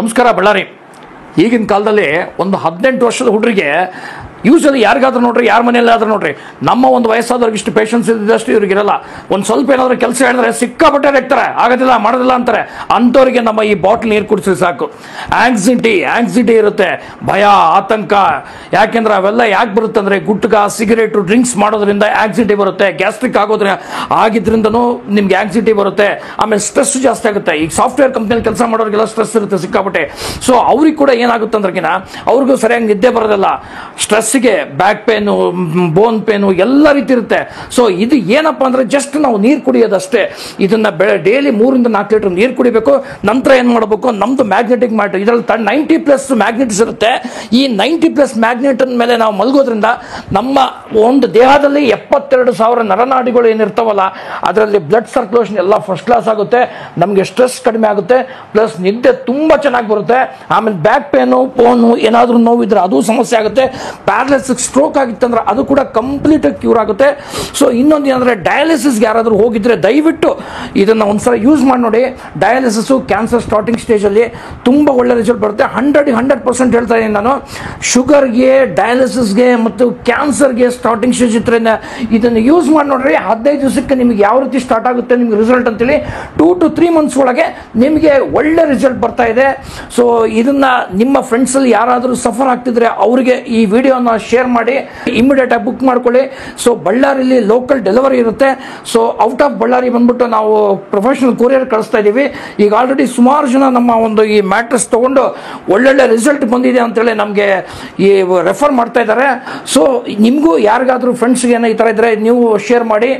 ನಮಸ್ಕಾರ ಬಳ್ಳಾರಿ. ಈಗಿನ ಕಾಲದಲ್ಲಿ ಒಂದು 18 ವರ್ಷದ ಹುಡುಗರಿಗೆ ಯೂಸಲಿ ಯಾರಿಗಾದ್ರೂ ನೋಡ್ರಿ, ಯಾರ ಮನೆಯಲ್ಲಾದ್ರೂ ನೋಡ್ರಿ, ನಮ್ಮ ಒಂದು ವಯಸ್ಸಾದವ್ರಿಗೆ ಇಷ್ಟು ಪೇಷನ್ಸ್ ಇದ್ದಷ್ಟು ಇವ್ರಿಗಿರಲ್ಲ. ಒಂದು ಸ್ವಲ್ಪ ಏನಾದರೂ ಕೆಲಸ ಹೇಳಿದ್ರೆ ಸಿಕ್ಕಾಪಟ್ಟೆ ಇರ್ತಾರೆ, ಆಗೋದಿಲ್ಲ ಮಾಡೋದಿಲ್ಲ ಅಂತಾರೆ. ಅಂಥವ್ರಿಗೆ ನಮ್ಮ ಈ ಬಾಟ್ಲ್ ನೀರು ಕುಡಿಸಿ ಸಾಕು. ಆಂಗ್ಸಿಟಿ ಇರುತ್ತೆ, ಭಯ, ಆತಂಕ. ಯಾಕೆಂದ್ರೆ ಅವೆಲ್ಲ ಯಾಕೆ ಬರುತ್ತೆ ಅಂದರೆ ಗುಟ್ಕ, ಸಿಗರೇಟು, ಡ್ರಿಂಕ್ಸ್ ಮಾಡೋದ್ರಿಂದ ಆಂಗ್ಸಿಟಿ ಬರುತ್ತೆ. ಗ್ಯಾಸ್ಟ್ರಿಕ್ ಆಗಿದ್ರಿಂದನೂ ನಿಮ್ಗೆ ಆಂಗ್ಸಿಟಿ ಬರುತ್ತೆ. ಆಮೇಲೆ ಸ್ಟ್ರೆಸ್ ಜಾಸ್ತಿ ಆಗುತ್ತೆ. ಈಗ ಸಾಫ್ಟ್ವೇರ್ ಕಂಪ್ನಿಯಲ್ಲಿ ಕೆಲಸ ಮಾಡೋರಿಗೆಲ್ಲ ಸ್ಟ್ರೆಸ್ ಇರುತ್ತೆ ಸಿಕ್ಕಾಪಟ್ಟೆ. ಸೊ ಅವ್ರಿಗೆ ಕೂಡ ಏನಾಗುತ್ತೆ ಅಂದ್ರಗಿನ ಅವ್ರಿಗೂ ಸರಿಯಾಗಿ ನಿದ್ದೆ ಬರೋದಿಲ್ಲ. ಸ್ಟ್ರೆಸ್ಗೆ ಬ್ಯಾಕ್ ಪೇನು, ಬೋನ್ ಪೇನು ಎಲ್ಲ ರೀತಿ ಇರುತ್ತೆ. ಸೊ ಇದು ಏನಪ್ಪ ಅಂದ್ರೆ ಜಸ್ಟ್ ನಾವು ನೀರು ಕುಡಿಯೋದಷ್ಟೇ. ಇದನ್ನ ಡೈಲಿ 3 ರಿಂದ 4 ಲೀಟರ್ ನೀರು ಕುಡಿಬೇಕು. ನಂತರ ಏನ್ ಮಾಡಬೇಕು, ನಮ್ದು ಮ್ಯಾಗ್ನೆಟಿಕ್ ಮ್ಯಾಟ್, ಇದರಲ್ಲಿ 90+ ಮ್ಯಾಗ್ನೆಟ್ಸ್ ಇರುತ್ತೆ. ಈ 90+ ಮ್ಯಾಗ್ನೆಟ್ ಮೇಲೆ ನಾವು ಮಲಗೋದ್ರಿಂದ ನಮ್ಮ ಒಂದು ದೇಹದಲ್ಲಿ 72,000 ನರನಾಡಿಗಳು ಏನಿರ್ತಾವಲ್ಲ, ಅದರಲ್ಲಿ ಬ್ಲಡ್ ಸರ್ಕ್ಯುಲೇಷನ್ ಎಲ್ಲ ಫಸ್ಟ್ ಕ್ಲಾಸ್ ಆಗುತ್ತೆ. ನಮಗೆ ಸ್ಟ್ರೆಸ್ ಕಡಿಮೆ ಆಗುತ್ತೆ, ಪ್ಲಸ್ ನಿದ್ದೆ ತುಂಬಾ ಚೆನ್ನಾಗಿ ಬರುತ್ತೆ. ಆಮೇಲೆ ಬ್ಯಾಕ್ ಪೇನು, ಬೋನು ಏನಾದ್ರೂ ನೋವಿದ್ರೆ ಅದು ಸಮಸ್ಯೆ ಆಗುತ್ತೆ. ಪ್ಯಾರಲಿಸಿಸ್, ಸ್ಟ್ರೋಕ್ ಆಗಿತ್ತಂದ್ರೆ ಅದು ಕೂಡ ಕಂಪ್ಲೀಟ್ ಕ್ಯೂರ್ ಆಗುತ್ತೆ. ಸೊ ಇನ್ನೊಂದು ಏನಂದ್ರೆ ಡಯಾಲಿಸಿಸ್ಗೆ ಯಾರಾದರೂ ಹೋಗಿದ್ರೆ ದಯವಿಟ್ಟು ಇದನ್ನ ಒಂದ್ಸಲ ಯೂಸ್ ಮಾಡಿ ನೋಡಿ. ಡಯಾಲಿಸಿಸ್ ಕ್ಯಾನ್ಸರ್ ಸ್ಟಾರ್ಟಿಂಗ್ ಸ್ಟೇಜ್ ಅಲ್ಲಿ ತುಂಬಾ ಒಳ್ಳೆ ರಿಸಲ್ಟ್ ಬರುತ್ತೆ. 100% ಹೇಳ್ತಾ ಇದ್ದೀನಿ ನಾನು. ಶುಗರ್ಗೆ, ಡಯಾಲಿಸಿಸ್ಗೆ ಮತ್ತು ಕ್ಯಾನ್ಸರ್ಗೆ ಸ್ಟಾರ್ಟಿಂಗ್ ಸ್ಟೇಜ್ ಇದ್ರೆ ಇದನ್ನು ಯೂಸ್ ಮಾಡಿ ನೋಡ್ರಿ. 15 ದಿವಸಕ್ಕೆ ನಿಮ್ಗೆ ಯಾವ ರೀತಿ ಸ್ಟಾರ್ಟ್ ಆಗುತ್ತೆ ನಿಮ್ಗೆ ರಿಸಲ್ಟ್ ಅಂತೇಳಿ 2 to 3 ಮಂತ್ಸ್ ಒಳಗೆ ನಿಮಗೆ ಒಳ್ಳೆ ರಿಸಲ್ಟ್ ಬರ್ತಾ ಇದೆ. ಸೊ ಇದನ್ನ ನಿಮ್ಮ ಫ್ರೆಂಡ್ಸ್ ಅಲ್ಲಿ ಯಾರಾದರೂ ಸಫರ್ ಆಗ್ತಿದ್ರೆ ಅವರಿಗೆ ಈ ವಿಡಿಯೋನ ಶೇರ್ ಮಾಡಿ, ಇಮಿಡಿಯೇಟ್ ಆಗಿ ಬುಕ್ ಮಾಡ್ಕೊಳ್ಳಿ. ಸೊ ಬಳ್ಳಾರಿಲಿ ಲೋಕಲ್ ಡೆಲಿವರಿ ಇರುತ್ತೆ. ಸೊ ಔಟ್ ಆಫ್ ಬಳ್ಳಾರಿ ಬಂದ್ಬಿಟ್ಟು ನಾವು ಪ್ರೊಫೆಷನಲ್ ಕೊರಿಯರ್ ಕಳಿಸ್ತಾ ಇದ್ದೀವಿ. ಈಗ ಆಲ್ರೆಡಿ ಸುಮಾರು ಜನ ನಮ್ಮ ಒಂದು ಈ ಮ್ಯಾಟ್ರೆಸ್ ತಗೊಂಡು ಒಳ್ಳೊಳ್ಳೆ ರಿಸಲ್ಟ್ ಬಂದಿದೆ ಅಂತೇಳಿ ನಮಗೆ ಈ ರೆಫರ್ ಮಾಡ್ತಾ ಇದ್ದಾರೆ. ಸೊ ನಿಮಗೂ ಯಾರಿಗಾದ್ರೂ ಫ್ರೆಂಡ್ಸ್ಗೆ ಏನೋ ಈ ಥರ ಇದ್ರೆ ನೀವು ಶೇರ್ ಮಾಡಿ.